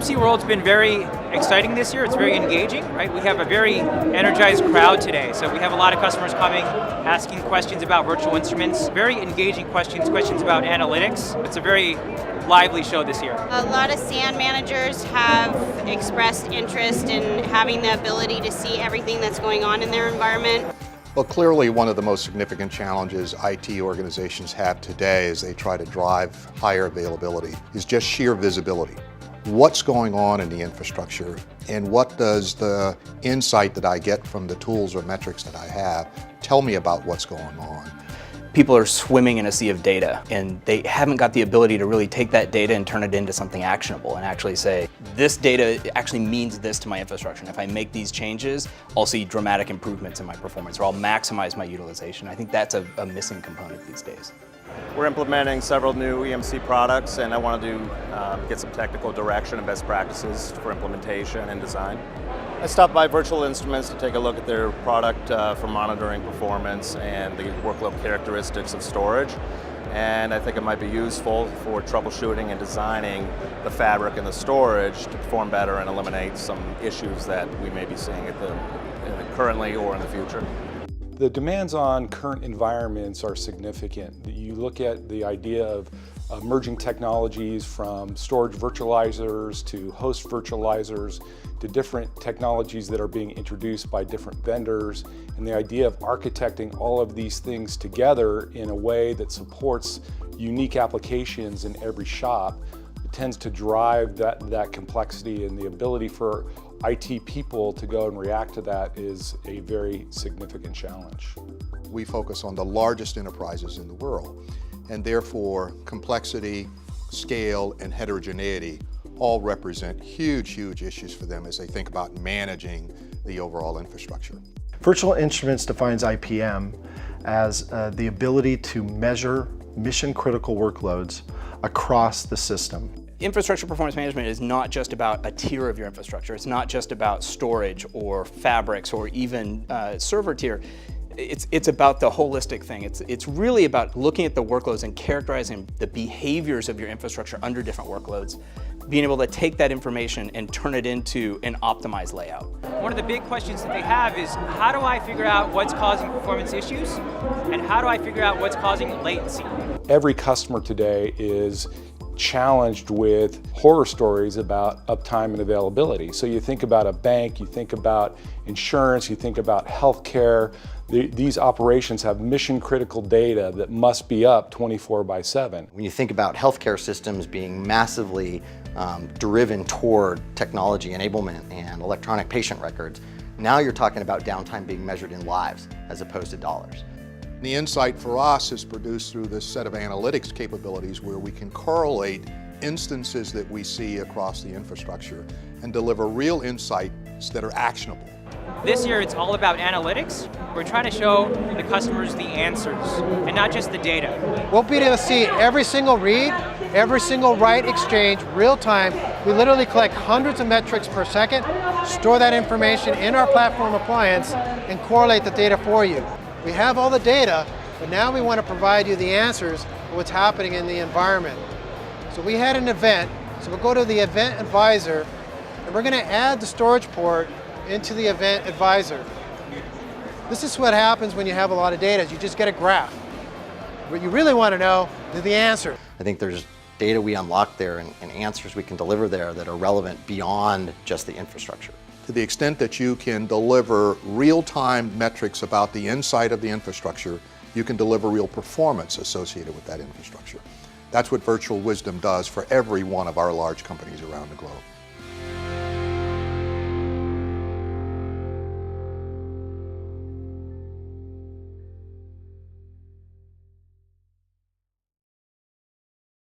EMC world's been very exciting this year. It's very engaging, right? We have a very energized crowd today. So we have a lot of customers coming, asking questions about virtual instruments, very engaging questions about analytics. It's a very lively show this year. A lot of SAN managers have expressed interest in having the ability to see everything that's going on in their environment. Well, clearly one of the most significant challenges IT organizations have today as they try to drive higher availability is just sheer visibility. What's going on in the infrastructure, and what does the insight that I get from the tools or metrics that I have tell me about what's going on? People are swimming in a sea of data, and they haven't got the ability to really take that data and turn it into something actionable and actually say, this data actually means this to my infrastructure, and if I make these changes, I'll see dramatic improvements in my performance, or I'll maximize my utilization. I think that's a missing component these days. We're implementing several new EMC products, and I want to get some technical direction and best practices for implementation and design. I stopped by Virtual Instruments to take a look at their product for monitoring performance and the workload characteristics of storage. And I think it might be useful for troubleshooting and designing the fabric and the storage to perform better and eliminate some issues that we may be seeing currently or in the future. The demands on current environments are significant. You look at the idea of emerging technologies from storage virtualizers to host virtualizers to different technologies that are being introduced by different vendors, and the idea of architecting all of these things together in a way that supports unique applications in every shop tends to drive that complexity, and the ability for IT people to go and react to that is a very significant challenge. We focus on the largest enterprises in the world, and therefore complexity, scale, and heterogeneity all represent huge issues for them as they think about managing the overall infrastructure. Virtual Instruments defines IPM as the ability to measure mission-critical workloads across the system. Infrastructure performance management is not just about a tier of your infrastructure. It's not just about storage or fabrics or even server tier. It's about the holistic thing. It's really about looking at the workloads and characterizing the behaviors of your infrastructure under different workloads, being able to take that information and turn it into an optimized layout. One of the big questions that they have is, how do I figure out what's causing performance issues, and how do I figure out what's causing latency? Every customer today is challenged with horror stories about uptime and availability. So you think about a bank, you think about insurance, you think about healthcare. These operations have mission critical data that must be up 24/7. When you think about healthcare systems being massively driven toward technology enablement and electronic patient records, now you're talking about downtime being measured in lives as opposed to dollars. The insight for us is produced through this set of analytics capabilities where we can correlate instances that we see across the infrastructure and deliver real insights that are actionable. This year it's all about analytics. We're trying to show the customers the answers and not just the data. We'll be able to see every single read, every single write exchange, real time. We literally collect hundreds of metrics per second, store that information in our platform appliance, and correlate the data for you. We have all the data, but now we want to provide you the answers of what's happening in the environment. So we had an event, so we'll go to the event advisor, and we're going to add the storage port into the event advisor. This is what happens when you have a lot of data, is you just get a graph. What you really want to know is the answer. I think there's data we unlock there and answers we can deliver there that are relevant beyond just the infrastructure. To the extent that you can deliver real-time metrics about the inside of the infrastructure, you can deliver real performance associated with that infrastructure. That's what Virtual Wisdom does for every one of our large companies around the globe.